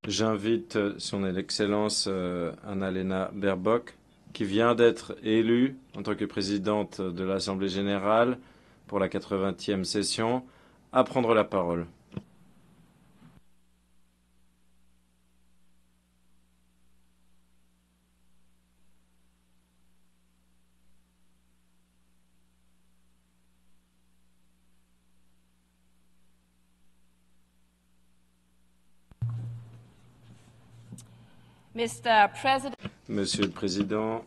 J'invite Son Excellence Annalena Baerbock, qui vient d'être élue en tant que présidente de l'Assemblée générale pour la 80e session, à prendre la parole. Monsieur le Président,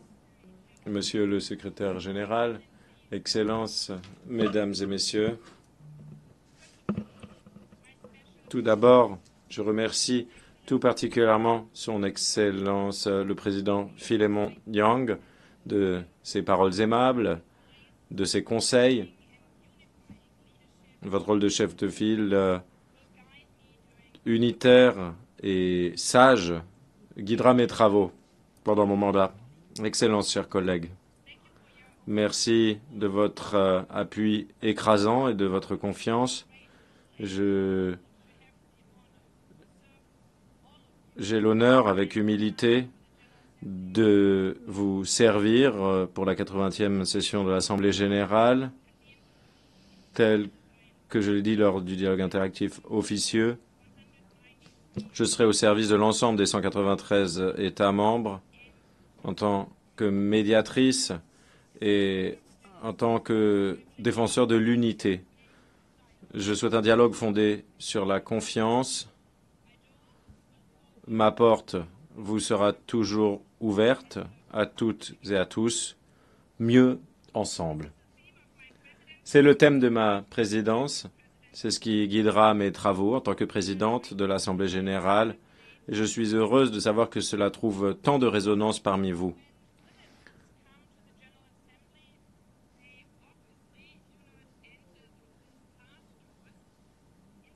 Monsieur le Secrétaire général, Excellences, Mesdames et Messieurs, tout d'abord, je remercie tout particulièrement Son Excellence le Président Philemon Yang de ses paroles aimables, de ses conseils. Votre rôle de chef de file unitaire et sage guidera mes travaux pendant mon mandat. Excellences, chers collègues, merci de votre appui écrasant et de votre confiance. J'ai l'honneur, avec humilité, de vous servir pour la 80e session de l'Assemblée générale, telle que je l'ai dit lors du dialogue interactif officieux. Je serai au service de l'ensemble des 193 États membres en tant que médiatrice et en tant que défenseur de l'unité. Je souhaite un dialogue fondé sur la confiance. Ma porte vous sera toujours ouverte à toutes et à tous, mieux ensemble. C'est le thème de ma présidence. C'est ce qui guidera mes travaux en tant que présidente de l'Assemblée générale. Et je suis heureuse de savoir que cela trouve tant de résonance parmi vous.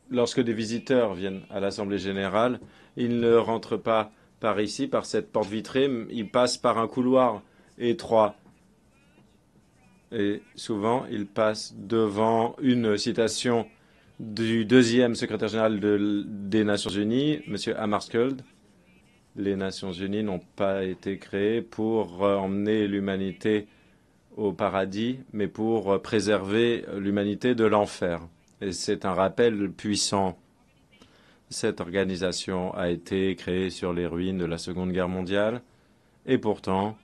Lorsque des visiteurs viennent à l'Assemblée générale, ils ne rentrent pas par ici, par cette porte vitrée, ils passent par un couloir étroit. Et souvent, ils passent devant une citation du deuxième secrétaire général des Nations Unies, M. Hammarskjöld. Les Nations Unies n'ont pas été créées pour emmener l'humanité au paradis, mais pour préserver l'humanité de l'enfer. Et c'est un rappel puissant. Cette organisation a été créée sur les ruines de la Seconde Guerre mondiale, et pourtant,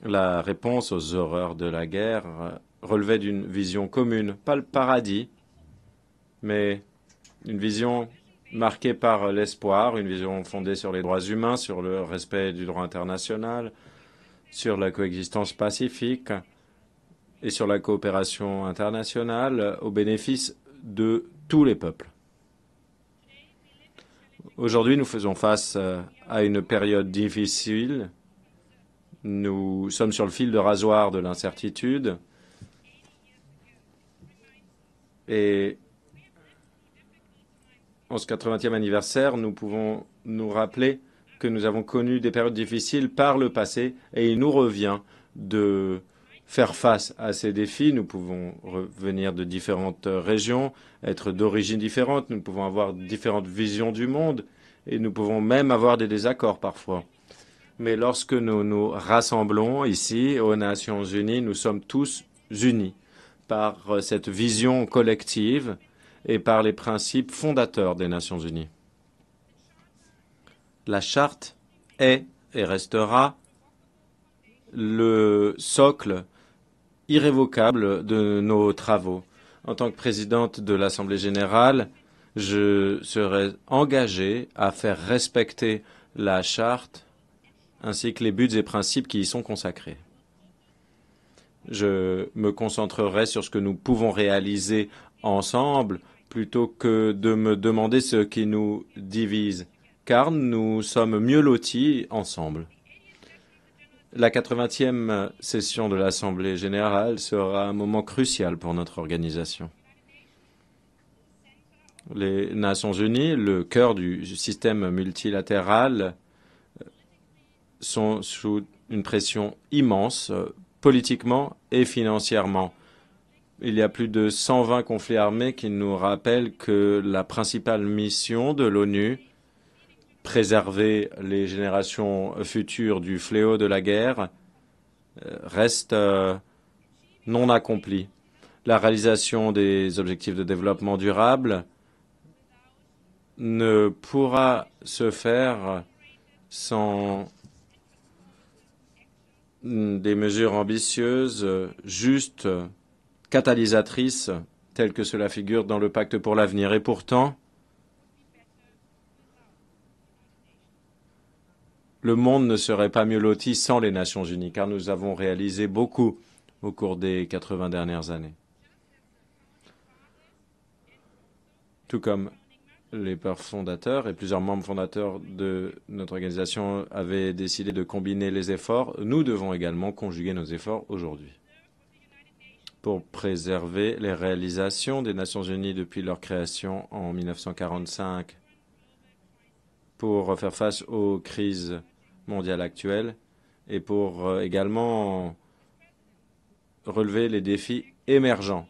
la réponse aux horreurs de la guerre relevait d'une vision commune, pas le paradis, mais une vision marquée par l'espoir, une vision fondée sur les droits humains, sur le respect du droit international, sur la coexistence pacifique et sur la coopération internationale au bénéfice de tous les peuples. Aujourd'hui, nous faisons face à une période difficile. Nous sommes sur le fil de rasoir de l'incertitude. Et en ce 80e anniversaire, nous pouvons nous rappeler que nous avons connu des périodes difficiles par le passé et il nous revient de faire face à ces défis. Nous pouvons venir de différentes régions, être d'origines différentes, nous pouvons avoir différentes visions du monde et nous pouvons même avoir des désaccords parfois. Mais lorsque nous nous rassemblons ici aux Nations Unies, nous sommes tous unis par cette vision collective et par les principes fondateurs des Nations Unies. La Charte est et restera le socle irrévocable de nos travaux. En tant que présidente de l'Assemblée générale, je serai engagée à faire respecter la Charte ainsi que les buts et principes qui y sont consacrés. Je me concentrerai sur ce que nous pouvons réaliser ensemble plutôt que de me demander ce qui nous divise, car nous sommes mieux lotis ensemble. La 80e session de l'Assemblée générale sera un moment crucial pour notre organisation. Les Nations unies, le cœur du système multilatéral, sont sous une pression immense, politiquement et financièrement. il y a plus de 120 conflits armés qui nous rappellent que la principale mission de l'ONU, préserver les générations futures du fléau de la guerre, reste non accomplie. La réalisation des objectifs de développement durable ne pourra se faire sans des mesures ambitieuses, justes, catalysatrices, telles que cela figure dans le pacte pour l'avenir. Et pourtant, le monde ne serait pas mieux loti sans les Nations Unies, car nous avons réalisé beaucoup au cours des 80 dernières années. Tout comme les pères fondateurs et plusieurs membres fondateurs de notre organisation avaient décidé de combiner les efforts, nous devons également conjuguer nos efforts aujourd'hui. Pour préserver les réalisations des Nations Unies depuis leur création en 1945, pour faire face aux crises mondiales actuelles et pour également relever les défis émergents.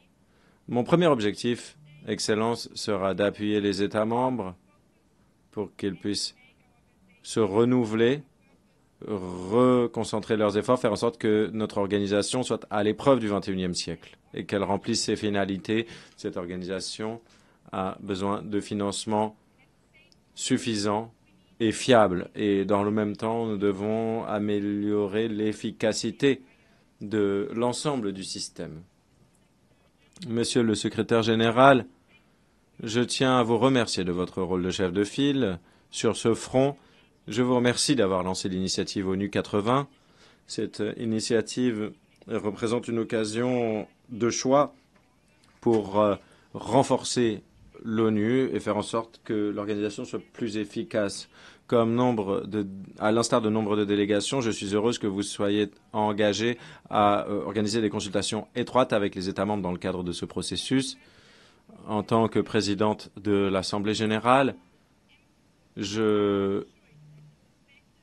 Mon premier objectif, Excellence, sera d'appuyer les États membres pour qu'ils puissent se renouveler, reconcentrer leurs efforts, faire en sorte que notre organisation soit à l'épreuve du XXIe siècle et qu'elle remplisse ses finalités. Cette organisation a besoin de financement suffisant et fiable. Et dans le même temps, nous devons améliorer l'efficacité de l'ensemble du système. Monsieur le secrétaire général, je tiens à vous remercier de votre rôle de chef de file sur ce front. Je vous remercie d'avoir lancé l'initiative ONU 80. Cette initiative représente une occasion de choix pour renforcer l'ONU et faire en sorte que l'organisation soit plus efficace. À l'instar de nombre de délégations, je suis heureuse que vous soyez engagés à organiser des consultations étroites avec les États membres dans le cadre de ce processus. En tant que présidente de l'Assemblée générale, je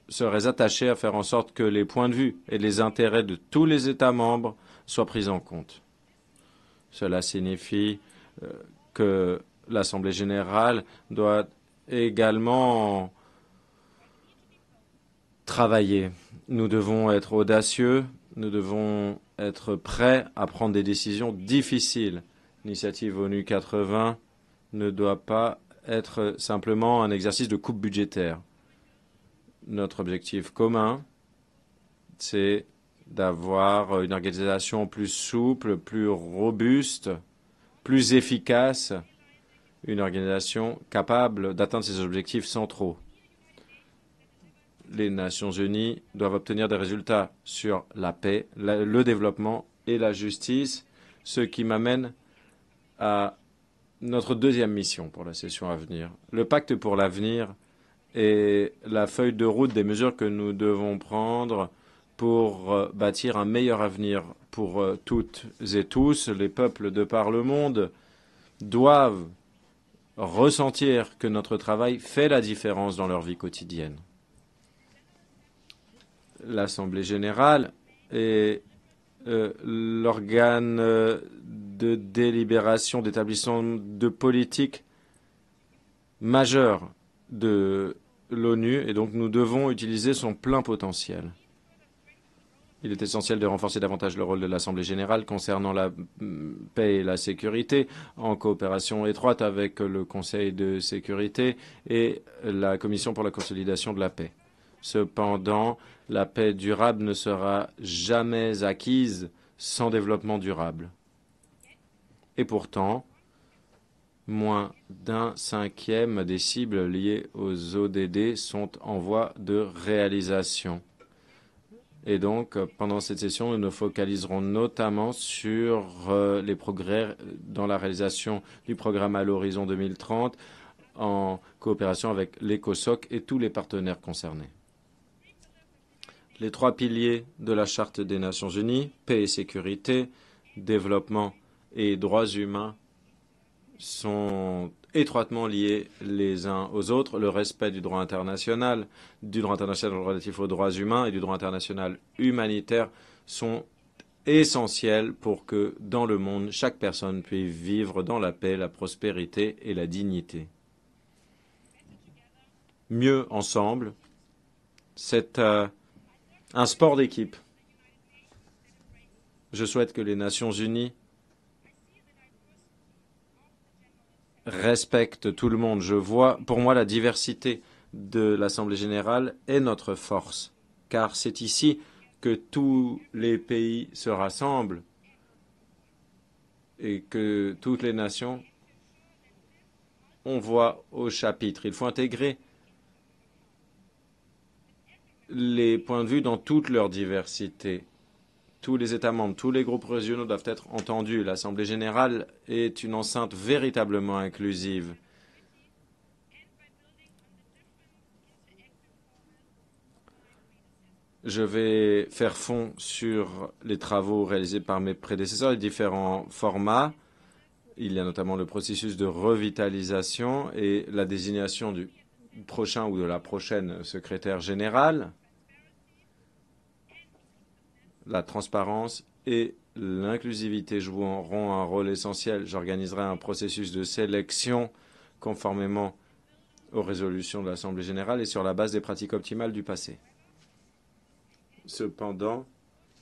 serais attachée à faire en sorte que les points de vue et les intérêts de tous les États membres soient pris en compte. Cela signifie que l'Assemblée générale doit également travailler. Nous devons être audacieux, nous devons être prêts à prendre des décisions difficiles. L'initiative ONU 80 ne doit pas être simplement un exercice de coupe budgétaire. Notre objectif commun, c'est d'avoir une organisation plus souple, plus robuste, plus efficace, une organisation capable d'atteindre ses objectifs centraux. Les Nations Unies doivent obtenir des résultats sur la paix, le développement et la justice, ce qui m'amène à notre deuxième mission pour la session à venir. Le pacte pour l'avenir est la feuille de route des mesures que nous devons prendre pour bâtir un meilleur avenir pour toutes et tous. Les peuples de par le monde doivent ressentir que notre travail fait la différence dans leur vie quotidienne. L'Assemblée générale est l'organe de délibération, d'établissement de politique majeure de l'ONU et donc nous devons utiliser son plein potentiel. Il est essentiel de renforcer davantage le rôle de l'Assemblée générale concernant la paix et la sécurité, en coopération étroite avec le Conseil de sécurité et la Commission pour la consolidation de la paix. Cependant, la paix durable ne sera jamais acquise sans développement durable. Et pourtant, moins d'un cinquième des cibles liées aux ODD sont en voie de réalisation. Et donc, pendant cette session, nous nous focaliserons notamment sur les progrès dans la réalisation du programme à l'horizon 2030 en coopération avec l'ECOSOC et tous les partenaires concernés. Les trois piliers de la Charte des Nations Unies, paix et sécurité, développement et droits humains, sont étroitement liés les uns aux autres. Le respect du droit international relatif aux droits humains et du droit international humanitaire sont essentiel pour que dans le monde, chaque personne puisse vivre dans la paix, la prospérité et la dignité. Mieux ensemble, c'est un sport d'équipe. Je souhaite que les Nations Unies respectent tout le monde. Je vois, pour moi, la diversité de l'Assemblée générale est notre force, car c'est ici que tous les pays se rassemblent et que toutes les nations, on voit au chapitre. Il faut intégrer les points de vue dans toute leur diversité. Tous les États membres, tous les groupes régionaux doivent être entendus. L'Assemblée générale est une enceinte véritablement inclusive. Je vais faire fond sur les travaux réalisés par mes prédécesseurs, les différents formats. Il y a notamment le processus de revitalisation et la désignation du prochain ou de la prochaine secrétaire générale, la transparence et l'inclusivité joueront un rôle essentiel. J'organiserai un processus de sélection conformément aux résolutions de l'Assemblée générale et sur la base des pratiques optimales du passé. Cependant,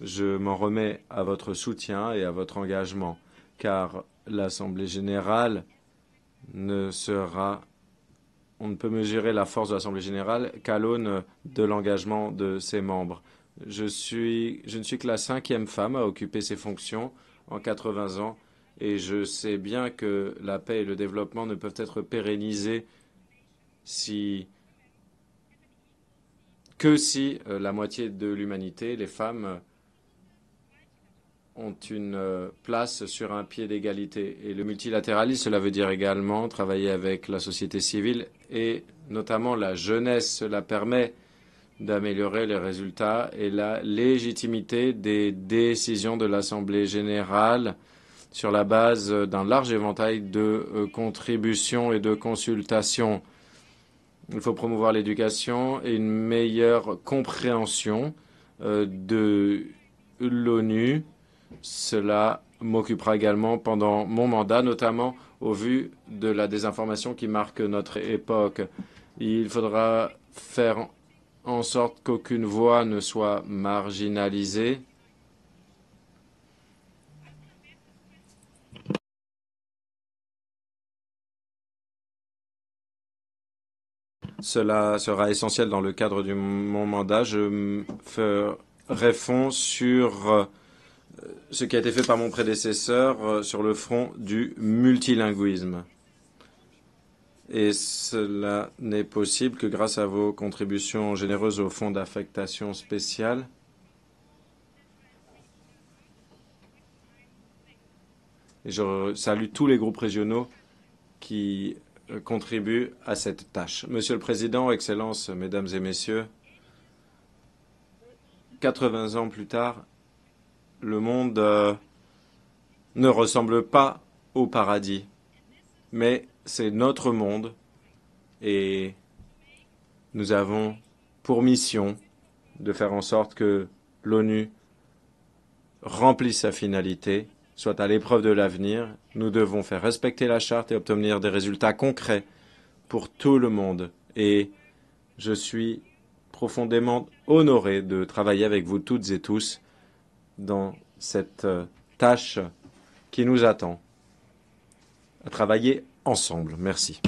je m'en remets à votre soutien et à votre engagement, car l'Assemblée générale on ne peut mesurer la force de l'Assemblée générale qu'à l'aune de l'engagement de ses membres. Je ne suis que la 5e femme à occuper ces fonctions en 80 ans et je sais bien que la paix et le développement ne peuvent être pérennisés que si la moitié de l'humanité, les femmes, ont une place sur un pied d'égalité. Et le multilatéralisme, cela veut dire également travailler avec la société civile et notamment la jeunesse. Cela permet d'améliorer les résultats et la légitimité des décisions de l'Assemblée générale sur la base d'un large éventail de contributions et de consultations. Il faut promouvoir l'éducation et une meilleure compréhension de l'ONU. Cela m'occupera également pendant mon mandat, notamment au vu de la désinformation qui marque notre époque. Il faudra faire en sorte qu'aucune voix ne soit marginalisée. Cela sera essentiel dans le cadre de mon mandat. Je ferai fond sur ce qui a été fait par mon prédécesseur sur le front du multilinguisme. Et cela n'est possible que grâce à vos contributions généreuses au fonds d'affectation spéciale. Et je salue tous les groupes régionaux qui contribuent à cette tâche. Monsieur le Président, Excellences, Mesdames et Messieurs, 80 ans plus tard, le monde ne ressemble pas au paradis, mais c'est notre monde et nous avons pour mission de faire en sorte que l'ONU remplisse sa finalité, soit à l'épreuve de l'avenir. Nous devons faire respecter la charte et obtenir des résultats concrets pour tout le monde. Et je suis profondément honoré de travailler avec vous toutes et tous dans cette tâche qui nous attend, à travailler ensemble. Merci.